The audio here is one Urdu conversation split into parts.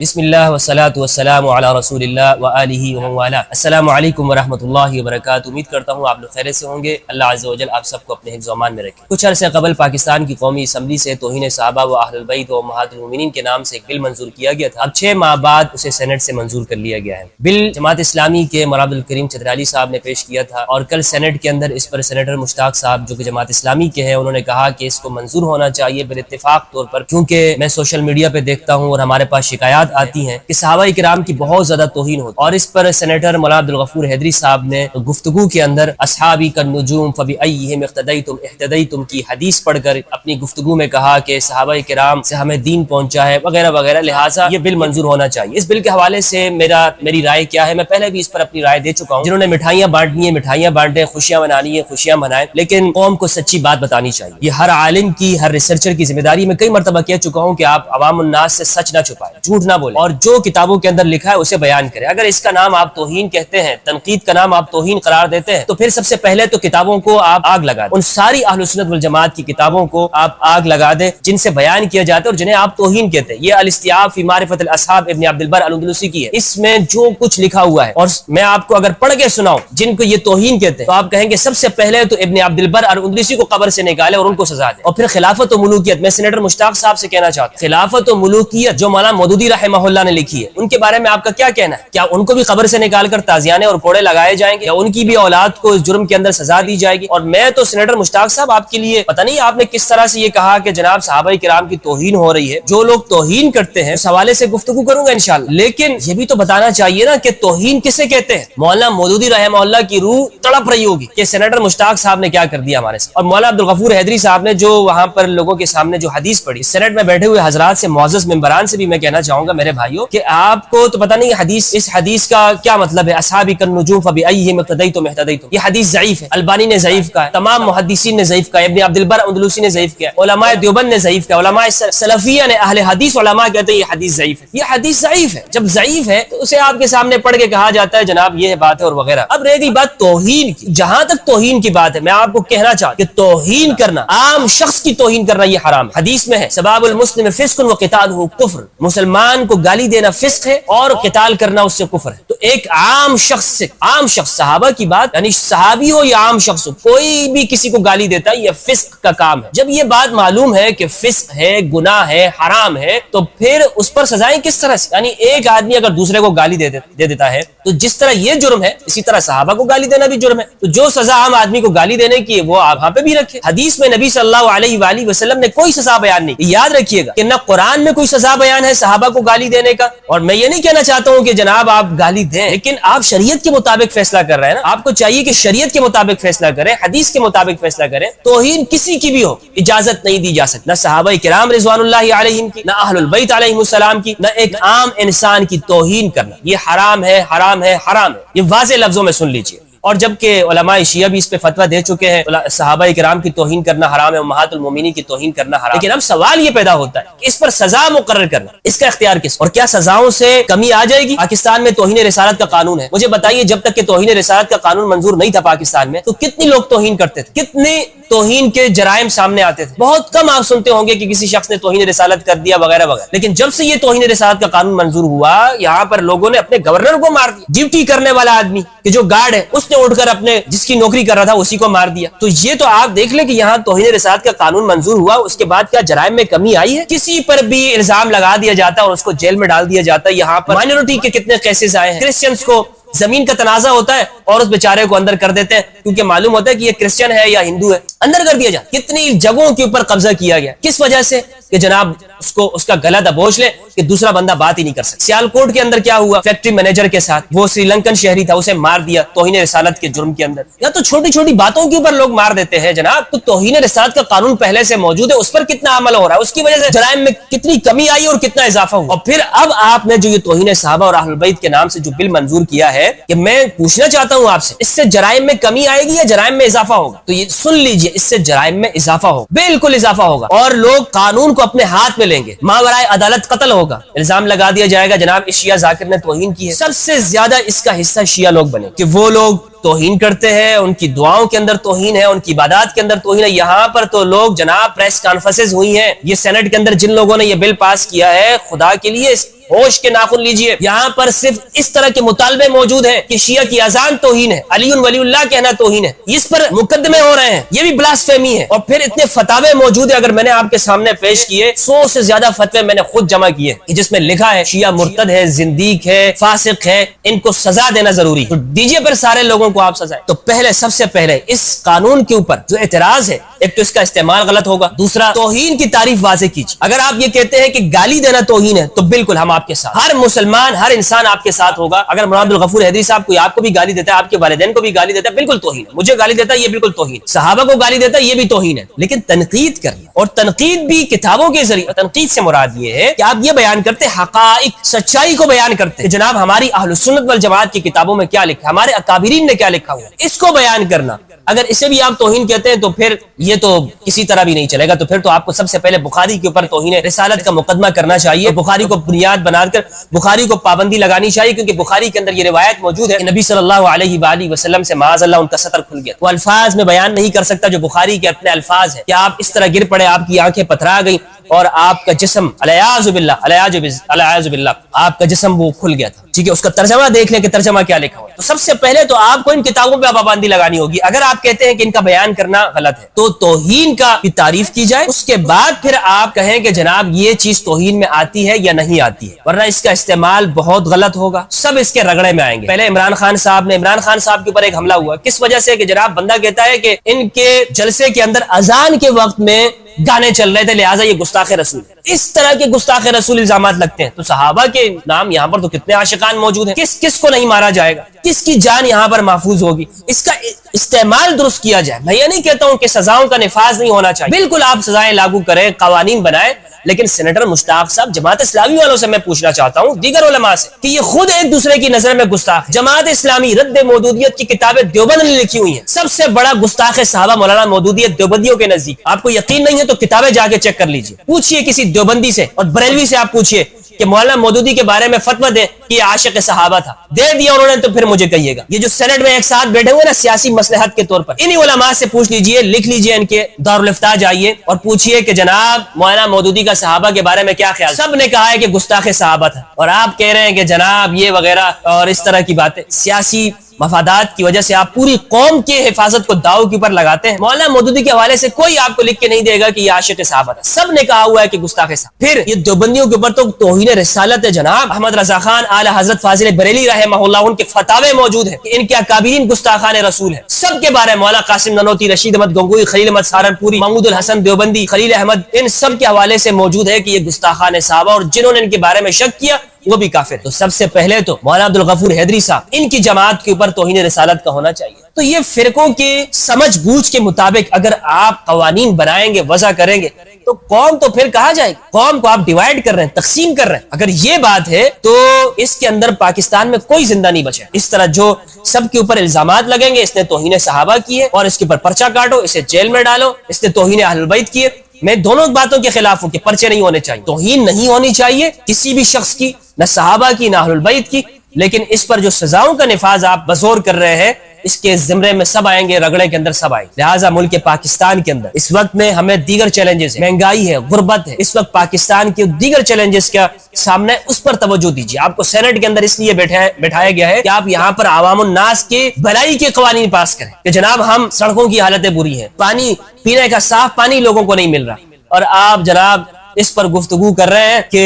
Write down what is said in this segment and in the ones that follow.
بسم اللہ والصلاة والسلام علی رسول اللہ وآلہ ومن والاه۔ السلام علیکم ورحمۃ اللہ وبرکاتہ۔ امید کرتا ہوں آپ لوگ خیریت سے ہوں گے۔ اللہ عز و جل آپ سب کو اپنے حفظ و امان میں رکھے۔ کچھ عرصے قبل پاکستان کی قومی اسمبلی سے توہین صحابہ و اہل البیت و امہات المومنین کے نام سے ایک بل منظور کیا گیا تھا۔ اب 6 ماہ بعد اسے سینٹ سے منظور کر لیا گیا ہے۔ بل جماعت اسلامی کے مولانا عبدالکریم چترالی صاحب نے پیش کیا تھا اور کل سینٹ کے اندر اس پر سینیٹر مشتاق صاحب جو کہ جماعت اسلامی کے ہیں، انہوں نے کہا کہ اس کو منظور ہونا چاہیے بالاتفاق طور پر، کیونکہ میں سوشل میڈیا پہ دیکھتا ہوں اور ہمارے پاس شکایات آتی ہیں کہ صحابہ کرام کی بہت زیادہ توہین ہوتی، اور اس پر سینیٹر مولانا عبدالغفور حیدری صاحب نے گفتگو کے اندر اصحابی کالنجوم فبأیہم اقتدیتم کی حدیث پڑھ کر اپنی گفتگو میں کہا کہ صحابہ کرام سے ہمیں دین پہنچا ہے وغیرہ وغیرہ، لہٰذا یہ بل منظور ہونا چاہیے۔ اس بل کے حوالے سے میری رائے کیا ہے، میں پہلے بھی اس پر اپنی رائے دے چکا ہوں۔ جنہوں نے مٹھائیاں بانٹنی ہیں مٹھائیاں بانٹیں، خوشیاں منانی ہیں خوشیاں منائیں، لیکن قوم کو سچی بات بتانی چاہیے۔ یہ ہر عالم کی، ہر ریسرچر کی ذمہ داری، میں کئی مرتبہ کہہ چکا ہوں کہ آپ عوام الناس سے سچ نہ چھپائیں، جھوٹ نہ بولیں، اور جو کتابوں کے اندر لکھا ہے اسے بیان کریں۔ اگر اس کا نام آپ توہین کہتے ہیں، تنقید کا نام آپ توہین قرار دیتے ہیں، تو پھر سب سے پہلے تو کتابوں کو آپ آگ لگا دیں، ان ساری اہل سنت والجماعت کی کتابوں کو آپ آگ لگا دیں جن سے بیان کیا جاتا ہے اور جنہیں آپ توہین کہتے ہیں۔ یہ الاستیعاب فی معرفت الاصحاب ابن عبد البر الاندلسی کی ہے، اس میں جو کچھ لکھا ہوا ہے، اور میں آپ کو اگر پڑھ کے سناؤں جن کو یہ توہین کہتے ہیں تو آپ کہیں گے سب سے پہلے تو ابن عبد البر الاندلسی کو قبر سے نکالے اور ان کو سزا دے۔ اور پھر خلافت و ملوکیت، میں سینیٹر مشتاق صاحب سے کہنا چاہتا ہوں، خلافت و ملوکیت جو مولانا مودودی رحمہ اللہ نے لکھی ہے، ان کے بارے میں آپ کا کیا کہنا ہے؟ کیا ان کو بھی قبر سے نکال کر تازیانے اور کوڑے لگائے جائیں گے، یا ان کی بھی اولاد کو اس جرم کے اندر سزا دی جائے گی؟ اور میں تو سینیٹر مشتاق صاحب آپ کے لیے پتہ نہیں آپ نے کس طرح سے یہ کہا کہ جناب صحابہ کرام کی توہین ہو رہی ہے، جو لوگ توہین کرتے ہیں اس حوالے سے گفتگو کروں گا انشاءاللہ، لیکن یہ بھی تو بتانا چاہیے نا کہ توہین کسے کہتے ہیں۔ مولانا مودودی رحمہ اللہ کی روح تڑپ رہی ہوگی کہ سینیٹر مشتاق صاحب نے کیا کر دیا ہمارے ساتھ، اور مولانا عبدالغفور حیدری صاحب نے جو وہاں پر لوگوں کے سامنے جو حدیث پڑھی، سینٹ میں بیٹھے ہوئے حضرات سے، معزز ممبران سے بھی میں کہنا چاہوں گا میرے بھائیوں کہ آپ کو تو پتہ نہیں اس حدیث کا کیا مطلب ہے، اصحابی کالنجوم فبأیہم اقتدیتم۔ یہ حدیث ضعیف ہے، البانی نے ضعیف کہا ہے، تمام محدثین نے ضعیف کہا ہے، ابن عبد البر اندلسی نے ضعیف کیا ہے، علماء دیوبند نے ضعیف کیا ہے، علماء سلفیہ نے، اہل حدیث علماء کہتے ہیں یہ حدیث ضعیف ہے۔ یہ حدیث ضعیف ہے، جب ضعیف ہے تو اسے آپ کے سامنے پڑھ کے کہا جاتا ہے جناب یہ بات ہے اور وغیرہ۔ اب رہ گئی بات توہین کی، جہاں تک توہین کی بات ہے میں آپ کو کہنا چاہتا ہوں کہ توہین کرنا، عام شخص کی توہین کرنا یہ حرام ہے۔ حدیث میں ہے سباب المسلم فسق وقتالہ کفر، مسلمان کو گالی دینا فسق ہے اور قتال کرنا اس سے کفر ہے۔ تو ایک عام شخص سے، عام شخص صحابہ کی بات، یعنی صحابی ہو یا عام شخص ہو، کوئی بھی کسی کو گالی دیتا ہے یہ فسق کا کام ہے۔ جب یہ بات معلوم ہے کہ فسق ہے، گناہ ہے، حرام ہے، تو پھر اس پر سزائیں کس طرح سے؟ یعنی ایک آدمی اگر دوسرے کو گالی دے دیتا ہے تو جس طرح یہ جرم ہے اسی طرح صحابہ کو گالی دینا بھی جرم ہے، تو جو سزا عام آدمی کو گالی دینے کی ہے وہ آپ وہاں پہ بھی رکھے۔ حدیث میں نبی صلی اللہ علیہ وآلہ وسلم نے کوئی سزا بیان نہیں، یاد رکھیے گا کہ نہ قرآن میں کوئی سزا بیان ہے صحابہ کو گالی دینے کا، اور میں یہ نہیں کہنا چاہتا ہوں کہ جناب آپ گالی دیں، لیکن آپ شریعت کے مطابق فیصلہ کر رہے ہیں نا، آپ کو چاہیے کہ شریعت کے مطابق فیصلہ کریں، حدیث کے مطابق فیصلہ کریں۔ توہین کسی کی بھی ہو اجازت نہیں دی جا سکتی، نہ صحابہ کرام رضوان اللہ علیہم کی، نہ اہل البیت علیہم السلام کی، نہ ایک عام انسان کی توہین کرنا، یہ حرام ہے حرام ہے حرام ہے، یہ واضح لفظوں میں سن لیجئے۔ اور جبکہ علماء شیعہ بھی اس پہ فتویٰ دے چکے ہیں صحابہ کرام کی توہین کرنا حرام ہے، امہات المومنین کی توہین کرنا حرام ہے، لیکن اب سوال یہ پیدا ہوتا ہے کہ اس پر سزا مقرر کرنا، اس کا اختیار کس، اور کیا سزاؤں سے کمی آ جائے گی؟ پاکستان میں توہین رسالت کا قانون ہے، مجھے بتائیے جب تک کہ توہین رسالت کا قانون منظور نہیں تھا پاکستان میں تو کتنی لوگ توہین کرتے تھے، کتنے توہین کے جرائم سامنے آتے تھے؟ بہت کم آپ سنتے ہوں گے کہ کسی شخص نے توہین رسالت کر دیا وغیرہ وغیرہ، لیکن جب سے یہ توہین رسالت کا قانون منظور ہوا، یہاں پر لوگوں نے اپنے گورنر کو مار دیا، ڈیوٹی کرنے والا آدمی کہ جو گارڈ ہے اس نے اٹھ کر اپنے جس کی نوکری کر رہا تھا اسی کو مار دیا۔ تو یہ تو آپ دیکھ لیں کہ یہاں توہین رسالت کا قانون منظور ہوا، اس کے بعد کیا جرائم میں کمی آئی ہے؟ کسی پر بھی الزام لگا دیا جاتا ہے اور اس کو جیل میں ڈال دیا جاتا ہے۔ یہاں پر مائنورٹی کے کتنے کیسز آئے ہیں، کرسچنز کو زمین کا تنازع ہوتا ہے اور اس بیچارے کو اندر کر دیتے ہیں کیونکہ معلوم ہوتا ہے کہ یہ کرسچن ہے یا ہندو ہے، اندر کر دیا جاتا ہے۔ کتنی جگہوں کے اوپر قبضہ کیا گیا، کس وجہ سے؟ کہ جناب اس کا گلا دبوچ لے کہ دوسرا بندہ بات ہی نہیں کر سکتا۔ سیالکوٹ کے اندر کیا ہوا، فیکٹری مینیجر کے ساتھ، وہ سری لنکن شہری تھا، اسے مار دیا توہین رسالت کے جرم کے اندر۔ یا تو چھوٹی چھوٹی باتوں کے اوپر لوگ مار دیتے ہیں جناب، تو توہین رسالت کا قانون پہلے سے موجود ہے، اس پر کتنا عمل ہو رہا ہے، اس کی وجہ سے جرائم میں کتنی کمی آئی اور کتنا اضافہ ہوا۔ اور پھر اب آپ نے جو یہ توہین صحابہ اور اہل البیت کے نام سے جو بل منظور کیا ہے، کہ میں پوچھنا چاہتا ہوں آپ سے، اس سے جرائم میں کمی آئے گی یا جرائم میں اضافہ ہوگا؟ تو یہ سن لیجئے، اس سے جرائم میں اضافہ ہوگا، بالکل اضافہ ہوگا، اور لوگ قانون کو اپنے ہاتھ میں لیں گے، ماورائے عدالت قتل ہوگا، الزام لگا دیا جائے گا جناب اس شیعہ ذاکر نے توہین کی ہے۔ سب سے زیادہ اس کا حصہ شیعہ لوگ بنے کہ وہ لوگ توہین کرتے ہیں، ان کی دعاؤں کے اندر توہین ہے، ان کی عبادات کے اندر توہین ہے۔ یہاں پر تو لوگ جناب پریس کانفرنسز ہوئی ہیں، یہ سینٹ کے اندر جن لوگوں نے یہ بل پاس کیا ہے، خدا کے لیے ہوش کے ناخن لیجئے، یہاں پر صرف اس طرح کے مطالبے موجود ہیں کہ شیعہ کی اذان توہین ہے، علی ولی اللہ کہنا توہین ہے، اس پر مقدمے ہو رہے ہیں، یہ بھی بلاسفیمی ہے، اور پھر اتنے فتاوے موجود ہیں، اگر میں نے آپ کے سامنے پیش کیے 100 سے زیادہ فتوے میں نے خود جمع کیے جس میں لکھا ہے شیعہ مرتد ہے، زندیق ہے، فاسق ہے، ان کو سزا دینا ضروری، تو دیجئے پھر سارے لوگوں کو آپ سزائیں۔ تو پہلے سب سے پہلے اس قانون کے اوپر جو اعتراض ہے، ایک تو اس کا استعمال غلط ہوگا، دوسرا توہین کی تعریف واضح کیجیے۔ اگر آپ یہ کہتے ہیں کہ گالی دینا توہین ہے تو بالکل ہم آپ کے ساتھ، ہر مسلمان ہر انسان آپ کے ساتھ ہوگا۔ اگر مولانا عبدالغفور حیدری صاحب کوئی آپ کو بھی گالی دیتا ہے، آپ کے والدین کو بھی گالی دیتا ہے، بالکل توہین ہے، مجھے گالی دیتا ہے یہ بالکل توہین، صحابہ کو گالی دیتا ہے یہ بھی توہین ہے، لیکن تنقید کرنا، اور تنقید بھی کتابوں کے ذریعے، تنقید سے مراد یہ ہے کہ آپ یہ بیان کرتے حقائق، سچائی کو بیان کرتے کہ جناب ہماری اہل سنت والجماعت کی کتابوں میں کیا لکھا ہے، ہمارے اکابرین نے کیا لکھا ہوا ہے، اس کو بیان کرنا۔ اگر اسے بھی آپ توہین کہتے ہیں تو پھر یہ تو کسی طرح بھی نہیں چلے گا، تو پھر تو آپ کو سب سے پہلے بخاری کے اوپر توہین رسالت کا مقدمہ کرنا چاہیے، بخاری کو بنیاد بنا کر بخاری کو پابندی لگانی چاہیے، کیونکہ بخاری کے اندر یہ روایت موجود ہے کہ نبی صلی اللہ علیہ وآلہ وسلم سے معاذ اللہ ان کا سطر کھل گیا، وہ الفاظ میں بیان نہیں کر سکتا جو بخاری کے اپنے الفاظ ہیں، کہ آپ اس طرح گر پڑے، آپ کی آنکھیں پتھرا گئیں اور آپ کا جسم الیاذ باللہ آپ کا جسم وہ کھل گیا تھا، ٹھیک ہے، اس کا ترجمہ دیکھ لیں کہ ترجمہ کیا لکھا ہوا ہے۔ تو سب سے پہلے تو آپ کو ان کتابوں پہ پابندی لگانی ہوگی۔ اگر آپ کہتے ہیں کہ ان کا بیان کرنا غلط ہے تو توہین کا بھی تعریف کی جائے، اس کے بعد پھر آپ کہیں کہ جناب یہ چیز توہین میں آتی ہے یا نہیں آتی ہے، ورنہ اس کا استعمال بہت غلط ہوگا، سب اس کے رگڑے میں آئیں گے۔ پہلے عمران خان صاحب کے اوپر ایک حملہ ہوا، کس وجہ سے کہ جناب بندہ کہتا ہے کہ ان کے جلسے کے اندر اذان کے وقت میں گانے چل رہے تھے، لہٰذا یہ گستاخ رسول ہے۔ اس طرح کے گستاخ رسول الزامات لگتے ہیں، تو صحابہ کے نام یہاں پر تو کتنے عاشقان موجود ہیں، کس کو نہیں مارا جائے گا، کس کی جان یہاں پر محفوظ ہوگی، اس کا استعمال درست کیا جائے۔ میں یہ نہیں کہتا ہوں کہ سزاؤں کا نفاذ نہیں ہونا چاہیے، بالکل آپ سزائیں لاگو کریں، قوانین بنائیں، لیکن سینیٹر مشتاق صاحب جماعت اسلامی والوں سے میں پوچھنا چاہتا ہوں، دیگر علماء سے، کہ یہ خود ایک دوسرے کی نظر میں گستاخ، جماعت اسلامی رد مودودیت کی کتابیں دیوبند نے لکھی ہوئی ہیں، سب سے بڑا گستاخ صحابہ مولانا مودودیت دیوبندیوں کے نزدیک۔ آپ کو یقین نہیں ہے تو کتابیں جا کے چیک کر لیجئے، پوچھئے کسی دیوبندی سے اور بریلوی سے، آپ پوچھئے کہ مولانا مودودی کے بارے میں فتویٰ دیں کہ یہ عاشق صحابہ تھا، دے دیا انہوں نے تو پھر مجھے کہیے گا۔ یہ جو سینٹ میں ایک ساتھ بیٹھے ہوئے نا سیاسی مصلحت کے طور پر، انہی علماء سے پوچھ لیجئے، لکھ لیجئے، ان کے دارالفتاء جائیے اور پوچھئے کہ جناب مولانا مودودی کا صحابہ کے بارے میں کیا خیال، سب نے کہا ہے کہ گستاخ صحابہ تھا، اور آپ کہہ رہے ہیں کہ جناب یہ وغیرہ اور اس طرح کی باتیں، سیاسی مفادات کی وجہ سے آپ پوری قوم کی حفاظت کو داؤ کے اوپر لگاتے ہیں۔ مولانا مودودی کے حوالے سے کوئی آپ کو لکھ کے نہیں دے گا کہ یہ عاشق صحابہ تھا، سب نے کہا ہوا ہے کہ گستاخ صحابہ۔ پھر یہ دیوبندیوں کے اوپر تو توہین رسالت ہے جناب، احمد رضا خان اعلی حضرت فاضل بریلی رحمہ اللہ، ان کے فتاوے موجود ہیں کہ ان کے اکابرین گستاخان رسول ہیں، سب کے بارے میں مولانا قاسم نانوتی، رشید احمد گنگوئی، خلیل احمد سہارنپوری، محمود الحسن دیوبندی، خلیل احمد، ان سب کے حوالے سے موجود ہے کہ یہ گستاخان صحابہ، اور جنہوں نے ان کے بارے میں شک کیا وہ بھی کافر۔ تو سب سے پہلے تو مولانا عبدالغفور حیدری صاحب، ان کی جماعت کے اوپر توہین رسالت کا ہونا چاہیے۔ تو یہ فرقوں کے سمجھ بوجھ کے مطابق اگر آپ قوانین بنائیں گے، وضع کریں گے، تو قوم تو پھر کہا جائے گی، قوم کو آپ ڈیوائیڈ کر رہے ہیں، تقسیم کر رہے ہیں۔ اگر یہ بات ہے تو اس کے اندر پاکستان میں کوئی زندہ نہیں بچے۔ اس طرح جو سب کے اوپر الزامات لگیں گے، اس نے توہین صحابہ کی ہے اور اس کے اوپر پرچہ کاٹو، اسے جیل میں ڈالو، اس نے توہین اہل البیت کی ہے، میں دونوں باتوں کے خلاف ہوں کہ پرچے نہیں ہونے چاہیے، توہین نہیں ہونی چاہیے کسی بھی شخص کی، نہ صحابہ کی نہ اہل البیت کی، لیکن اس پر جو سزاؤں کا نفاذ آپ بزور کر رہے ہیں، اس کے زمرے میں سب آئیں گے، رگڑے کے اندر سب آئیں گے۔ لہٰذا ملک پاکستان کے اندر اس وقت میں ہمیں دیگر چیلنجز ہیں، مہنگائی ہے، غربت ہے، اس وقت پاکستان کے دیگر چیلنجز کا سامنے، اس پر توجہ دیجیے۔ آپ کو سینٹ کے اندر اس لیے بٹھایا گیا ہے کہ آپ یہاں پر عوام الناس کے بھلائی کے قوانین پاس کریں کہ جناب ہم سڑکوں کی حالتیں بری ہیں، پانی پینے کا صاف پانی لوگوں کو نہیں مل رہا، اور آپ جناب اس پر گفتگو کر رہے ہیں کہ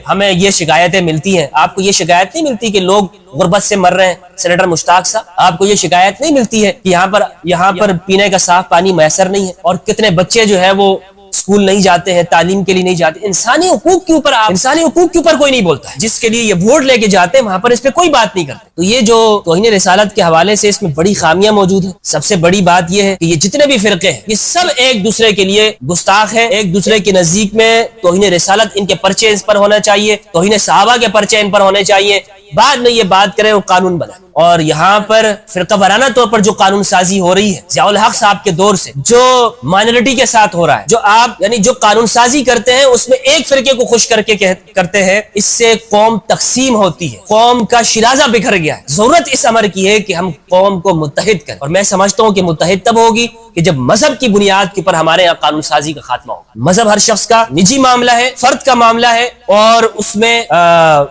ہمیں یہ شکایتیں ملتی ہیں۔ آپ کو یہ شکایت نہیں ملتی کہ لوگ غربت سے مر رہے ہیں سینیٹر مشتاق صاحب؟ آپ کو یہ شکایت نہیں ملتی ہے کہ یہاں پر پینے کا صاف پانی میسر نہیں ہے، اور کتنے بچے جو ہے وہ اسکول نہیں جاتے ہیں، تعلیم کے لیے نہیں جاتے؟ انسانی حقوق کے اوپر کوئی نہیں بولتا ہے، جس کے لیے یہ ووٹ لے کے جاتے ہیں وہاں پر اس پہ کوئی بات نہیں کرتے۔ تو یہ جو توہین رسالت کے حوالے سے اس میں بڑی خامیاں موجود ہیں۔ سب سے بڑی بات یہ ہے کہ یہ جتنے بھی فرقے ہیں، یہ سب ایک دوسرے کے لیے گستاخ ہیں، ایک دوسرے کے نزدیک میں توہین رسالت، ان کے پرچے اس پر ہونا چاہیے، توہین صحابہ کے پرچے ان پر ہونے چاہیے، بعد میں یہ بات کریں اور قانون بنائیں۔ اور یہاں پر فرقہ وارانہ طور پر جو قانون سازی ہو رہی ہے ضیاء الحق صاحب کے دور سے، جو مائنورٹی کے ساتھ ہو رہا ہے، جو آپ یعنی جو قانون سازی کرتے ہیں اس میں ایک فرقے کو خوش کر کے کرتے ہیں، اس سے قوم تقسیم ہوتی ہے، قوم کا شیرازہ بکھر گیا ہے۔ ضرورت اس امر کی ہے کہ ہم قوم کو متحد کریں، اور میں سمجھتا ہوں کہ متحد تب ہوگی کہ جب مذہب کی بنیاد کے اوپر ہمارے یہاں قانون سازی کا خاتمہ ہوگا۔ مذہب ہر شخص کا نجی معاملہ ہے، فرد کا معاملہ ہے، اور اس میں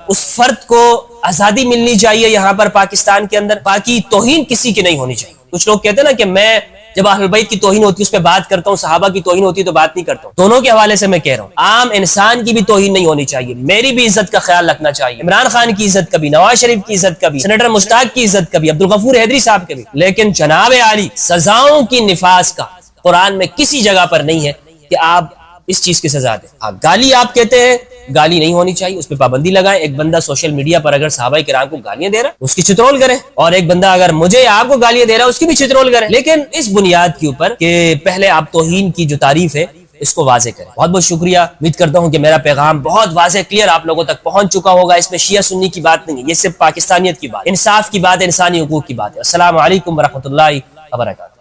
اس فرد کو آزادی ملنی چاہیے یہاں پر پاکستان کے اندر، باقی توہین کسی کی نہیں ہونی چاہیے۔ کچھ لوگ کہتے ہیں نا کہ میں جب اہل بیت کی توہین ہوتی ہے اس پہ بات کرتا ہوں، صحابہ کی توہین ہوتی ہے تو بات نہیں کرتا ہوں۔ دونوں کے حوالے سے میں کہہ رہا ہوں، عام انسان کی بھی توہین نہیں ہونی چاہیے، میری بھی عزت کا خیال رکھنا چاہیے، عمران خان کی عزت کا بھی، نواز شریف کی عزت کا بھی، سینیٹر مشتاق کی عزت کا بھی، عبدالغفور حیدری صاحب کا بھی، لیکن جناب عالی سزاؤں کی نفاذ کا قرآن میں کسی جگہ پر نہیں ہے کہ آپ اس چیز کی سزا دیں۔ گالی آپ کہتے ہیں، گالی نہیں ہونی چاہیے، اس پہ پابندی لگائیں۔ ایک بندہ سوشل میڈیا پر اگر صحابہ کرام کو گالیاں دے رہا ہے اس کی چترول کریں، اور ایک بندہ اگر مجھے یا آپ کو گالیاں دے رہا ہے اس کی بھی چترول کریں، لیکن اس بنیاد کے اوپر کہ پہلے آپ توہین کی جو تعریف ہے اس کو واضح کریں۔ بہت بہت شکریہ، امید کرتا ہوں کہ میرا پیغام بہت واضح کلیئر آپ لوگوں تک پہنچ چکا ہوگا۔ اس میں شیعہ سنی کی بات نہیں ہے، یہ صرف پاکستانیت کی بات، انصاف کی بات، انسانی حقوق کی بات ہے۔ السلام علیکم ورحمۃ اللہ وبرکاتہ۔